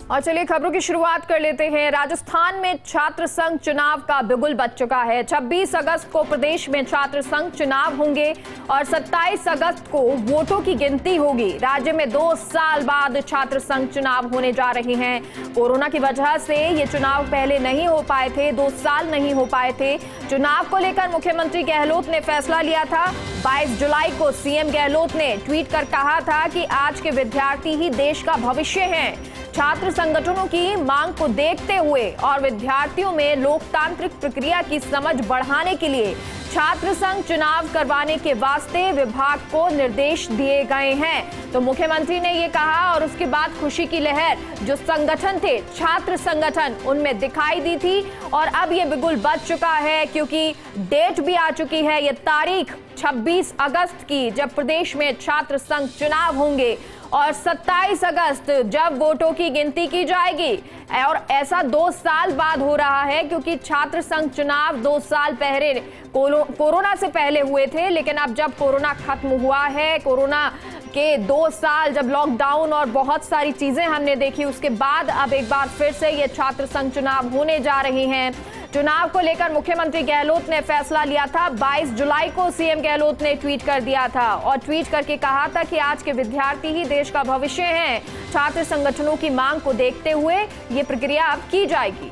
और चलिए खबरों की शुरुआत कर लेते हैं। राजस्थान में छात्र संघ चुनाव का बिगुल बज चुका है। 26 अगस्त को प्रदेश में छात्र संघ चुनाव होंगे और 27 अगस्त को वोटों की गिनती होगी। राज्य में 2 साल बाद छात्र संघ चुनाव होने जा रहे हैं। कोरोना की वजह से ये चुनाव पहले नहीं हो पाए थे, 2 साल नहीं हो पाए थे। चुनाव को लेकर मुख्यमंत्री गहलोत ने फैसला लिया था। 22 जुलाई को सीएम गहलोत ने ट्वीट कर कहा था कि आज के विद्यार्थी ही देश का भविष्य हैं। छात्र संगठनों की मांग को देखते हुए और विद्यार्थियों में लोकतांत्रिक प्रक्रिया की समझ बढ़ाने के लिए छात्र संघ चुनाव करवाने के वास्ते विभाग को निर्देश दिए गए हैं। तो मुख्यमंत्री ने ये कहा और उसके बाद खुशी की लहर जो संगठन थे, छात्र संगठन, उनमें दिखाई दी थी। और अब ये बिगुल बज चुका है क्योंकि डेट भी आ चुकी है, ये तारीख 26 अगस्त की, जब प्रदेश में छात्र संघ चुनाव होंगे और 27 अगस्त जब वोटों की गिनती की जाएगी। और ऐसा 2 साल बाद हो रहा है क्योंकि छात्र संघ चुनाव 2 साल पहले कोरोना से पहले हुए थे, लेकिन अब जब कोरोना खत्म हुआ है, कोरोना के 2 साल जब लॉकडाउन और बहुत सारी चीजें हमने देखी, उसके बाद अब एक बार फिर से ये छात्र संघ चुनाव होने जा रहे हैं। चुनाव को लेकर मुख्यमंत्री गहलोत ने फैसला लिया था। 22 जुलाई को सीएम गहलोत ने ट्वीट कर दिया था और ट्वीट करके कहा था कि आज के विद्यार्थी ही देश का भविष्य हैं। छात्र संगठनों की मांग को देखते हुए ये प्रक्रिया अब की जाएगी।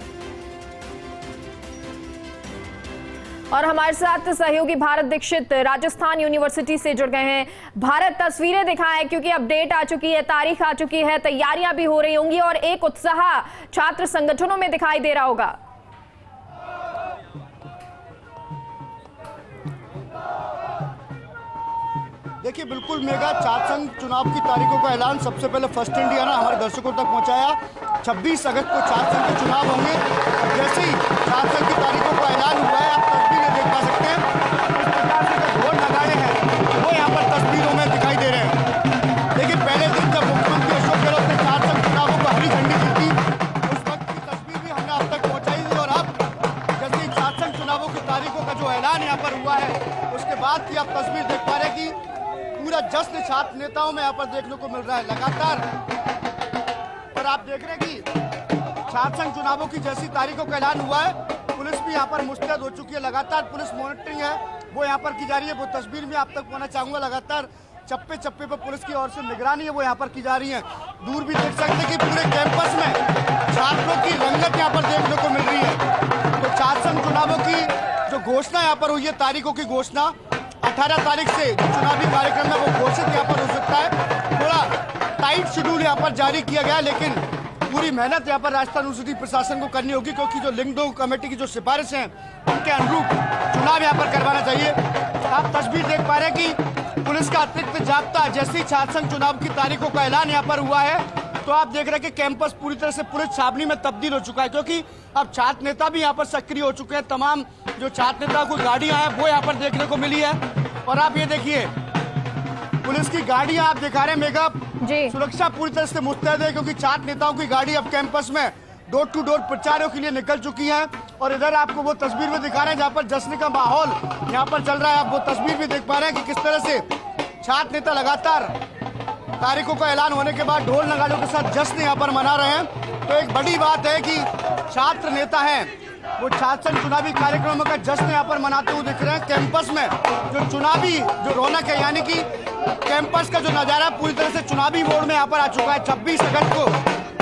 और हमारे साथ सहयोगी भारत दीक्षित राजस्थान यूनिवर्सिटी से जुड़ गए हैं। भारत, तस्वीरें दिखाएं क्योंकि अपडेट आ चुकी है, तारीख आ चुकी है, तैयारियां भी हो रही होंगी और एक उत्साह छात्र संगठनों में दिखाई दे रहा होगा। देखिए, बिल्कुल मेगा छात्र संघ चुनाव की तारीखों का ऐलान सबसे पहले फर्स्ट इंडिया ने हमारे दर्शकों तक पहुंचाया। 26 अगस्त को छात्र संघ के चुनाव होंगे और जैसे ही छात्र संघ की तारीखों का ऐलान हुआ है, आप तस्वीरें देख पा सकते हैं। इस प्रकार से जो ढोल नगाड़े हैं वो यहाँ पर तस्वीरों में दिखाई दे रहे हैं। लेकिन पहले दिन जब मुख्यमंत्री अशोक गहलोत ने छात्र संघ चुनावों को हरी झंडी दी थी, उस वक्त की तस्वीर भी हमने अब तक पहुँचाई थी। और अब जैसे ही छात्र संघ चुनावों की तारीखों का जो ऐलान यहाँ पर हुआ है, उसके बाद की आप तस्वीर देख पा रहे हैं कि पूरा जश्न छात्र नेताओं में यहाँ पर देखने को मिल रहा है लगातार। और आप देख रहे हैं कि छात्र संघ चुनावों की जैसी तारीखों का ऐलान हुआ है, पुलिस भी यहाँ पर मुस्तैद हो चुकी है। लगातार पुलिस मॉनिटरिंग है वो यहाँ पर की जा रही है। वो तस्वीर में आप तक पहुँचना चाहूंगा। लगातार चप्पे चप्पे पर पुलिस की ओर से निगरानी है वो यहाँ पर की जा रही है। दूर भी देख सकते हैं कि पूरे कैंपस में छात्रों की रंगत यहाँ पर देखने को मिल रही है। तो छात्र संघ चुनावों की जो घोषणा यहाँ पर हुई है, तारीखों की घोषणा 18 तारीख से जो चुनावी कार्यक्रम है वो घोषित यहाँ पर हो सकता है। थोड़ा टाइट शेड्यूल यहाँ पर जारी किया गया, लेकिन पूरी मेहनत यहाँ पर राजस्थान यूनिवर्सिटी प्रशासन को करनी होगी क्योंकि जो लिंगडो कमेटी की जो सिफारिशें हैं उनके अनुरूप चुनाव यहाँ पर करवाना चाहिए। आप तस्वीर देख पा रहे हैं कि पुलिस का अतिरिक्त जाब्ता जैसे ही छात्र संघ चुनाव की तारीखों का ऐलान यहाँ पर हुआ है, तो आप देख रहे हैं कि कैंपस पूरी तरह से पुलिस छावनी में तब्दील हो चुका है क्योंकि अब छात्र नेता भी यहाँ पर सक्रिय हो चुके हैं। तमाम जो छात्र नेताओं की गाड़ियां हैं वो यहाँ पर देखने को मिली है। और आप ये देखिए, पुलिस की गाड़ियां आप दिखा रहे हैं मेगा, सुरक्षा पूरी तरह से मुस्तैद है क्योंकि छात्र नेताओं की गाड़ी अब कैंपस में डोर टू डोर प्रचारों के लिए निकल चुकी है। और इधर आपको वो तस्वीर भी दिखा रहे हैं जहाँ पर जश्न का माहौल यहाँ पर चल रहा है। आप वो तस्वीर भी देख पा रहे हैं कि किस तरह से छात्र नेता लगातार तारीखों का ऐलान होने के बाद ढोल नगाड़ों के साथ जश्न यहाँ पर मना रहे हैं। तो एक बड़ी बात है कि छात्र नेता हैं वो छात्र संघ चुनावी कार्यक्रमों का जश्न यहाँ पर मनाते हुए दिख रहे हैं। कैंपस में जो चुनावी जो रौनक है, यानी कि कैंपस का जो नजारा पूरी तरह से चुनावी मोड में यहाँ पर आ चुका है। 26 अगस्त को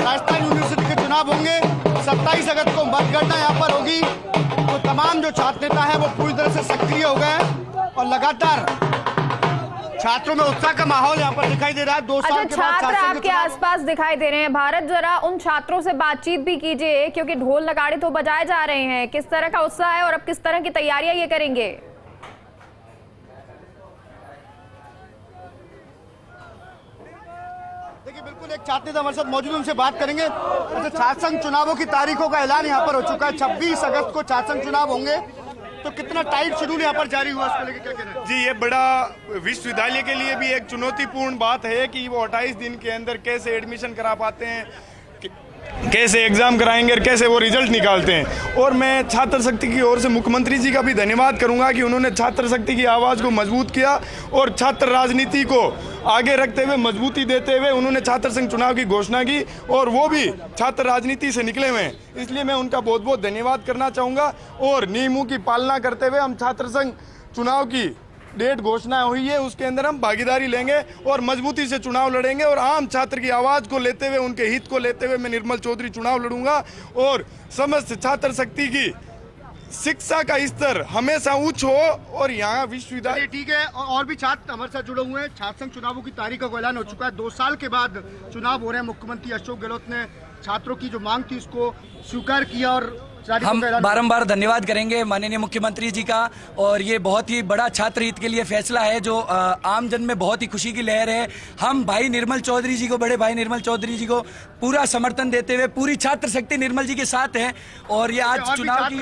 राजस्थान यूनिवर्सिटी के चुनाव होंगे, 27 अगस्त को मतगणना यहाँ पर होगी। तो तमाम जो छात्र नेता है वो पूरी तरह से सक्रिय हो गए हैं और लगातार छात्रों में उत्साह का माहौल यहाँ पर दिखाई दे रहा है। 2 साल के बाद छात्र आपके आसपास दिखाई दे रहे हैं। भारत, जरा उन छात्रों से बातचीत भी कीजिए क्योंकि ढोल नगाड़े तो बजाए जा रहे हैं। किस तरह का उत्साह है और अब किस तरह की तैयारियां ये करेंगे? देखिए, बिल्कुल एक छात्र नेता हमारे साथ मौजूद, उनसे बात करेंगे। अच्छा, छात्र संघ चुनावों की तारीखों का ऐलान यहाँ पर हो चुका है। 26 अगस्त को छात्र संघ चुनाव होंगे, तो कितना टाइट शेड्यूल यहाँ पर जारी हुआ, उसको लेकर क्या कहना है? जी, ये बड़ा विश्वविद्यालय के लिए भी एक चुनौतीपूर्ण बात है कि वो 28 दिन के अंदर कैसे एडमिशन करा पाते हैं। कैसे एग्ज़ाम कराएंगे और कैसे वो रिजल्ट निकालते हैं। और मैं छात्र शक्ति की ओर से मुख्यमंत्री जी का भी धन्यवाद करूंगा कि उन्होंने छात्र शक्ति की आवाज़ को मजबूत किया और छात्र राजनीति को आगे रखते हुए मजबूती देते हुए उन्होंने छात्र संघ चुनाव की घोषणा की और वो भी छात्र राजनीति से निकले हुए हैं, इसलिए मैं उनका बहुत बहुत धन्यवाद करना चाहूँगा। और नियमों की पालना करते हुए हम छात्र संघ चुनाव की डेट घोषणा हुई है, उसके अंदर हम भागीदारी लेंगे और मजबूती से चुनाव लड़ेंगे और आम छात्र की आवाज़ को लेते हुए, उनके हित को लेते हुए मैं निर्मल चौधरी चुनाव लड़ूंगा और समस्त छात्र शक्ति की शिक्षा का स्तर हमेशा उच्च हो और यहाँ विश्वविद्यालय। ठीक है, और भी छात्र हमारे साथ जुड़े हुए हैं। छात्र संघ चुनावों की तारीख का ऐलान हो चुका है, 2 साल के बाद चुनाव हो रहे हैं। मुख्यमंत्री अशोक गहलोत ने छात्रों की जो मांग थी उसको स्वीकार किया और हम बारंबार धन्यवाद करेंगे माननीय मुख्यमंत्री जी का। और ये बहुत ही बड़ा छात्र हित के लिए फैसला है जो आम जन में बहुत ही खुशी की लहर है। हम भाई निर्मल चौधरी जी को, बड़े भाई निर्मल चौधरी जी को पूरा समर्थन देते हुए पूरी छात्र शक्ति निर्मल जी के साथ है। और ये आज चुनाव की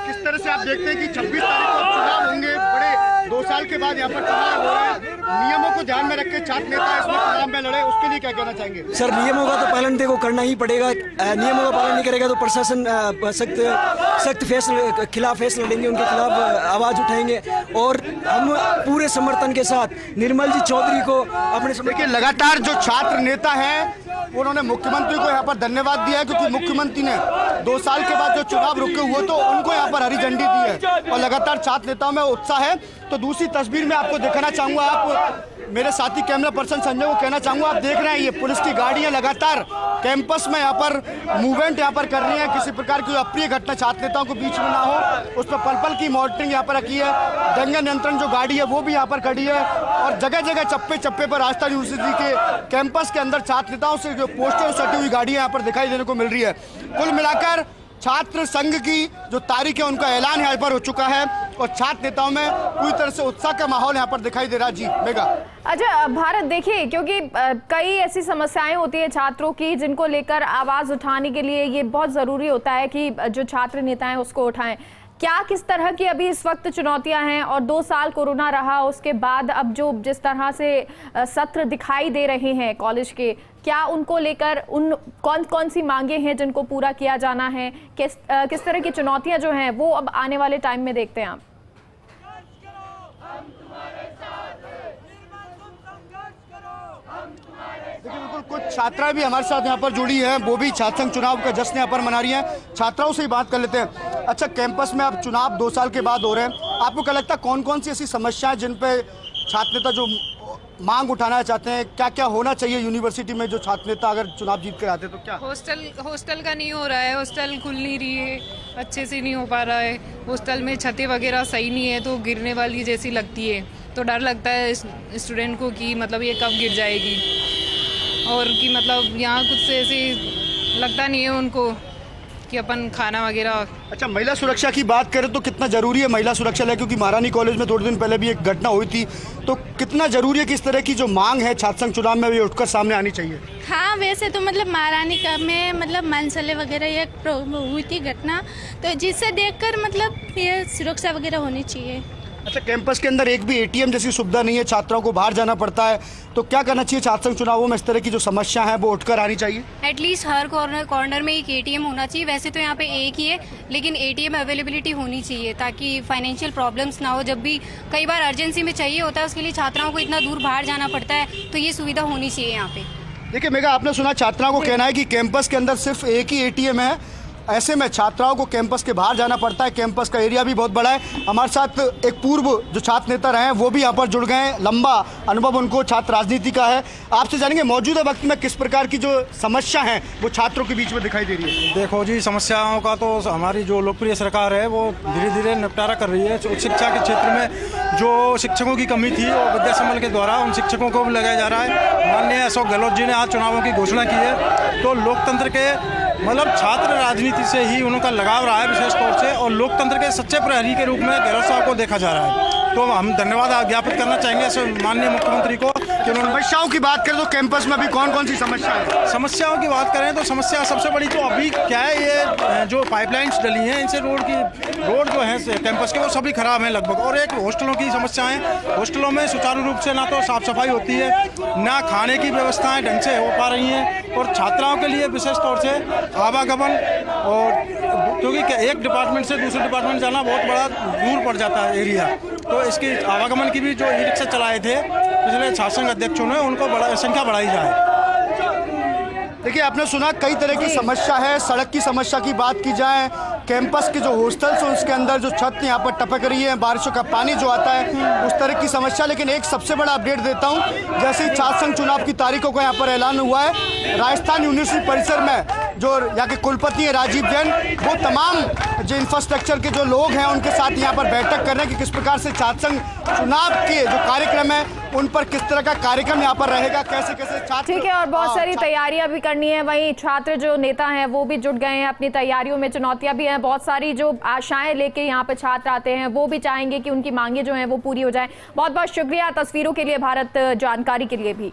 किस तरह से आप देखते हैं कि 26 तारीख को चुनाव होंगे, बड़े 2 साल के बाद यहाँ पर चुनाव हो रहे हैं, नियमों को ध्यान में रख के छात्र नेता इसमें चुनाव में लड़े, उसके लिए क्या कहना चाहेंगे? सर, नियमों का तो पालन देखो करना ही पड़ेगा। नियमों का पालन नहीं करेगा तो प्रशासन सख्त फैसले खिलाफ फैसला लेंगे, उनके खिलाफ आवाज उठाएंगे। और हम पूरे समर्थन के साथ निर्मल जी चौधरी को अपने देखिए, लगातार जो छात्र नेता हैं उन्होंने मुख्यमंत्री को यहाँ पर धन्यवाद दिया है क्योंकि मुख्यमंत्री ने 2 साल के बाद जो चुनाव रुके हुए तो उनको यहाँ पर हरी झंडी दी है और लगातार छात्र नेताओं में उत्साह है। तो दूसरी तस्वीर में आपको दिखाना चाहूंगा, आप मेरे साथी कैमरा पर्सन संजय को कहना चाहूंगा, आप देख रहे हैं ये पुलिस की गाड़ियां लगातार कैंपस में यहाँ पर मूवमेंट यहाँ पर कर रही हैं। किसी प्रकार की अप्रिय घटना छात्र नेताओं के बीच में ना हो, उस पर पल की मॉनिटरिंग यहाँ पर रखी है। दंगा नियंत्रण जो गाड़ी है वो भी यहाँ पर खड़ी है और जगह जगह चप्पे चप्पे पर राजस्थान यूनिवर्सिटी के कैंपस के अंदर छात्र नेताओं से जो पोस्टर सटी हुई गाड़ियाँ यहाँ पर दिखाई देने को मिल रही है। कुल मिलाकर छात्र संघ की जो तारीख है उनका ऐलान यहाँ पर हो चुका है और छात्र नेताओं में पूरी तरह से उत्साह का माहौल यहाँ पर दिखाई दे रहा है। जी मेगा। अच्छा भारत, देखिए क्योंकि कई ऐसी समस्याएं होती है छात्रों की जिनको लेकर आवाज उठाने के लिए ये बहुत जरूरी होता है कि जो छात्र नेता हैं उसको उठाएं। क्या किस तरह की अभी इस वक्त चुनौतियां हैं और 2 साल कोरोना रहा, उसके बाद अब जो जिस तरह से सत्र दिखाई दे रहे हैं कॉलेज के, क्या उनको लेकर उन कौन सी मांगे हैं जिनको पूरा किया जाना है? किस तरह की चुनौतियां जो हैं वो अब आने वाले टाइम में देखते हैं आप? देखिए, बिल्कुल कुछ छात्राएं भी हमारे साथ यहाँ पर जुड़ी हैं, वो भी छात्र संघ चुनाव का जश्न यहाँ पर मना रही हैं। छात्राओं से ही बात कर लेते हैं। अच्छा, कैंपस में अब चुनाव 2 साल के बाद हो रहे हैं, आपको क्या लगता है कौन सी ऐसी समस्याएं जिन पे छात्र नेता जो मांग उठाना चाहते हैं, क्या क्या होना चाहिए यूनिवर्सिटी में जो छात्र नेता अगर चुनाव जीत कर आते तो क्या? हॉस्टल का नहीं हो रहा है, हॉस्टल खुल नहीं रही है, अच्छे से नहीं हो पा रहा है। हॉस्टल में छतें वगैरह सही नहीं है तो गिरने वाली जैसी लगती है, तो डर लगता है स्टूडेंट को कि मतलब ये कब गिर जाएगी और कि मतलब यहाँ कुछ ऐसे लगता नहीं है उनको कि अपन खाना वगैरह। अच्छा, महिला सुरक्षा की बात करें तो कितना जरूरी है महिला सुरक्षा है, क्योंकि महारानी कॉलेज में थोड़े दिन पहले भी एक घटना हुई थी, तो कितना जरूरी है कि इस तरह की जो मांग है छात्र संघ चुनाव में भी उठकर सामने आनी चाहिए? हाँ, वैसे तो मतलब महारानी का में मतलब मनसले वगैरह ये हुई थी घटना, तो जिससे देखकर मतलब ये सुरक्षा वगैरह होनी चाहिए। अच्छा, कैंपस के अंदर एक भी एटीएम जैसी सुविधा नहीं है, छात्रों को बाहर जाना पड़ता है, तो क्या करना चाहिए छात्र संघ चुनावों में? इस तरह की जो समस्या है वो उठकर आनी चाहिए। एटलीस्ट हर कॉर्नर में एक एटीएम होना चाहिए। वैसे तो यहाँ पे एक ही है, लेकिन एटीएम अवेलेबिलिटी होनी चाहिए ताकि फाइनेंशियल प्रॉब्लम्स ना हो। जब भी कई बार अर्जेंसी में चाहिए होता है, उसके लिए छात्राओं को इतना दूर बाहर जाना पड़ता है, तो ये सुविधा होनी चाहिए यहाँ पे। देखिए मेगा, आपने सुना छात्राओं को कहना है कि कैंपस के अंदर सिर्फ एक ही एटीएम है, ऐसे में छात्राओं को कैंपस के बाहर जाना पड़ता है। कैंपस का एरिया भी बहुत बड़ा है। हमारे साथ एक पूर्व जो छात्र नेता रहे हैं वो भी यहाँ पर जुड़ गए हैं, लंबा अनुभव उनको छात्र राजनीति का है। आपसे जानेंगे मौजूदा वक्त में किस प्रकार की जो समस्या है वो छात्रों के बीच में दिखाई दे रही है। देखो जी, समस्याओं का तो हमारी जो लोकप्रिय सरकार है वो धीरे धीरे निपटारा कर रही है। शिक्षा के क्षेत्र में जो शिक्षकों की कमी थी और विद्या संबल के द्वारा उन शिक्षकों को भी लगाया जा रहा है। माननीय अशोक गहलोत जी ने आज चुनावों की घोषणा की है, तो लोकतंत्र के मतलब छात्र राजनीति से ही उनका लगाव रहा है विशेष तौर से, और लोकतंत्र के सच्चे प्रहरी के रूप में गहलोत साहब को देखा जा रहा है। तो हम धन्यवाद ज्ञापित करना चाहेंगे माननीय मुख्यमंत्री को कि उन्होंने। समस्याओं की बात करें तो कैंपस में अभी कौन कौन सी समस्या है? समस्याओं की बात करें तो समस्या सबसे बड़ी तो अभी क्या है, ये जो पाइपलाइंस डली हैं इनसे रोड जो है कैंपस के वो सभी खराब हैं लगभग। और एक हॉस्टलों की समस्याएं, हॉस्टलों में सुचारू रूप से ना तो साफ सफाई होती है, ना खाने की व्यवस्थाएं ढंग से हो पा रही हैं, और छात्राओं के लिए विशेष तौर से आवागमन, और क्योंकि एक डिपार्टमेंट से दूसरे डिपार्टमेंट जाना बहुत बड़ा दूर पड़ जाता है एरिया, तो इसकी आवागमन की भी जो ई रिक्शा चलाए थे पिछले छात्र संघ अध्यक्षों ने, उनको संख्या बढ़ाई जाए। देखिए, आपने सुना कई तरह की समस्या है। सड़क की समस्या की बात की जाए, कैंपस के जो हॉस्टल्स हैं उसके अंदर जो छत यहाँ पर टपक रही है, बारिशों का पानी जो आता है, उस तरह की समस्या। लेकिन एक सबसे बड़ा अपडेट देता हूँ, जैसे ही छात्र संघ चुनाव की तारीखों का यहाँ पर ऐलान हुआ है, राजस्थान यूनिवर्सिटी परिसर में जो यहाँ के कुलपति हैं राजीव जैन, वो तमाम जो इंफ्रास्ट्रक्चर के जो लोग हैं उनके साथ यहाँ पर बैठक कर रहे हैं कि किस प्रकार से छात्र संघ चुनाव के जो कार्यक्रम है उन पर किस तरह का कार्यक्रम यहाँ पर रहेगा, कैसे कैसे छात्र। ठीक है, और बहुत सारी तैयारियां भी करनी है, वहीं छात्र जो नेता हैं वो भी जुट गए हैं अपनी तैयारियों में। चुनौतियां भी हैं, बहुत सारी जो आशाएं लेके यहाँ पे छात्र आते हैं वो भी चाहेंगे कि उनकी मांगे जो हैं वो पूरी हो जाए। बहुत बहुत शुक्रिया तस्वीरों के लिए, भारत जानकारी के लिए भी।